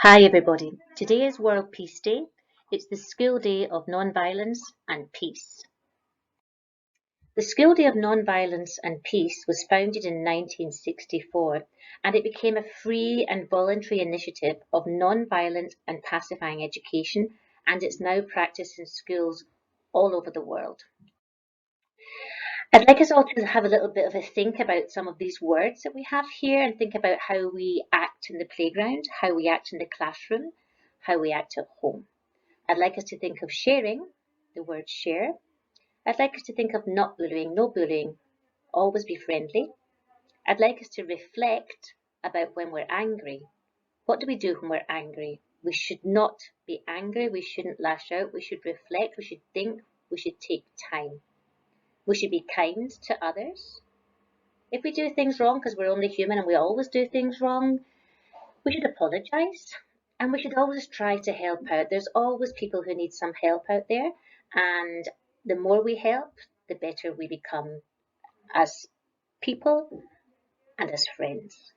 Hi everybody, today is World Peace Day. It's the School Day of Non-Violence and Peace. The School Day of Non-Violence and Peace was founded in 1964 and it became a free and voluntary initiative of non-violent and pacifying education, and it's now practiced in schools all over the world. I'd like us all to have a little bit of a think about some of these words that we have here and think about how we act in the playground, how we act in the classroom, how we act at home. I'd like us to think of sharing, the word share. I'd like us to think of not bullying, no bullying, always be friendly. I'd like us to reflect about when we're angry. What do we do when we're angry? We should not be angry, we shouldn't lash out, we should reflect, we should think, we should take time. We should be kind to others. If we do things wrong, because we're only human and we always do things wrong, we should apologise. And we should always try to help out. There's always people who need some help out there. And the more we help, the better we become as people and as friends.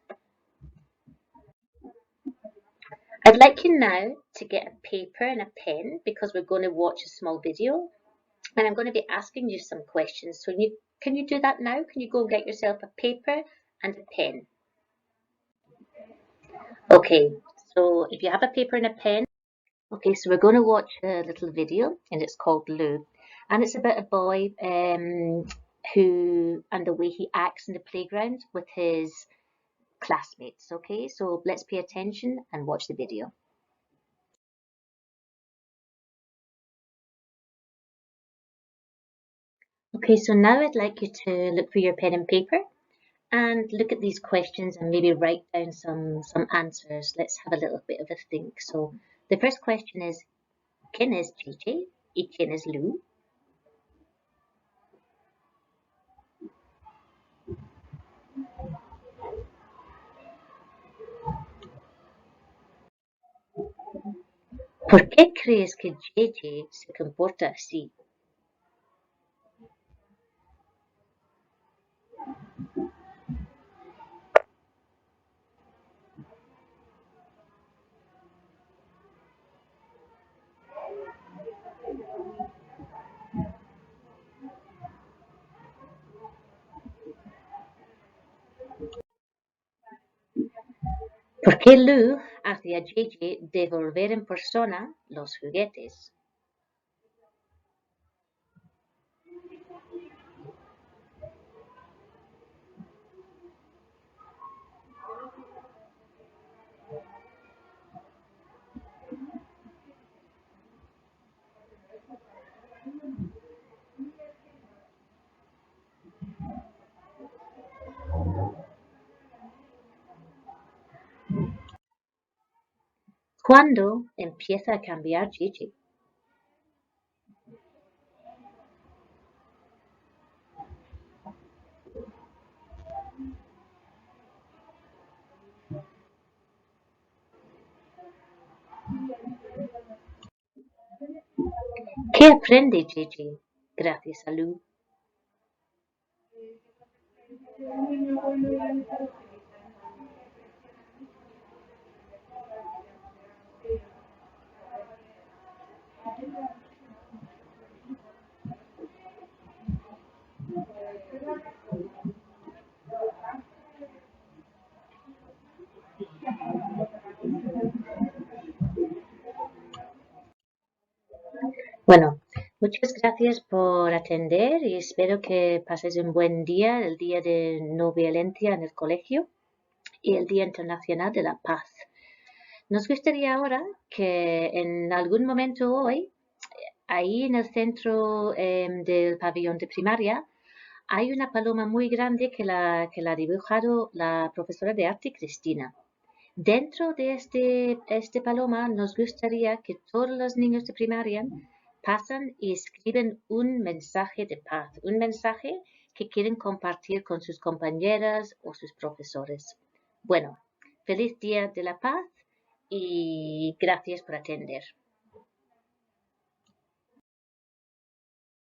I'd like you now to get a paper and a pen because we're going to watch a small video. And I'm going to be asking you some questions. So can you do that now? Can you go and get yourself a paper and a pen? Okay, so if you have a paper and a pen, okay, so we're going to watch a little video and it's called Lou. And it's about a boy who and the way he acts in the playground with his classmates. Okay, so let's pay attention and watch the video. Okay, so now I'd like you to look for your pen and paper and look at these questions and maybe write down some answers. Let's have a little bit of a think. So the first question is, ¿Quién es Gigi? ¿Y quién es Lou? ¿Por qué crees que Gigi se comporta así? ¿Por qué Lou hace a Gigi devolver en persona los juguetes? ¿Cuándo empieza a cambiar Gigi? ¿Qué aprende Gigi gracias a Lou? Bueno, muchas gracias por atender y espero que pases un buen día, el Día de No Violencia en el Colegio y el Día Internacional de la Paz. Nos gustaría ahora que en algún momento hoy, ahí en el centro del pabellón de primaria, hay una paloma muy grande que la ha dibujado la profesora de arte Cristina. Dentro de este paloma nos gustaría que todos los niños de primaria pasan y escriben un mensaje de paz, un mensaje que quieren compartir con sus compañeras o sus profesores. Bueno, feliz Día de la Paz y gracias por atender.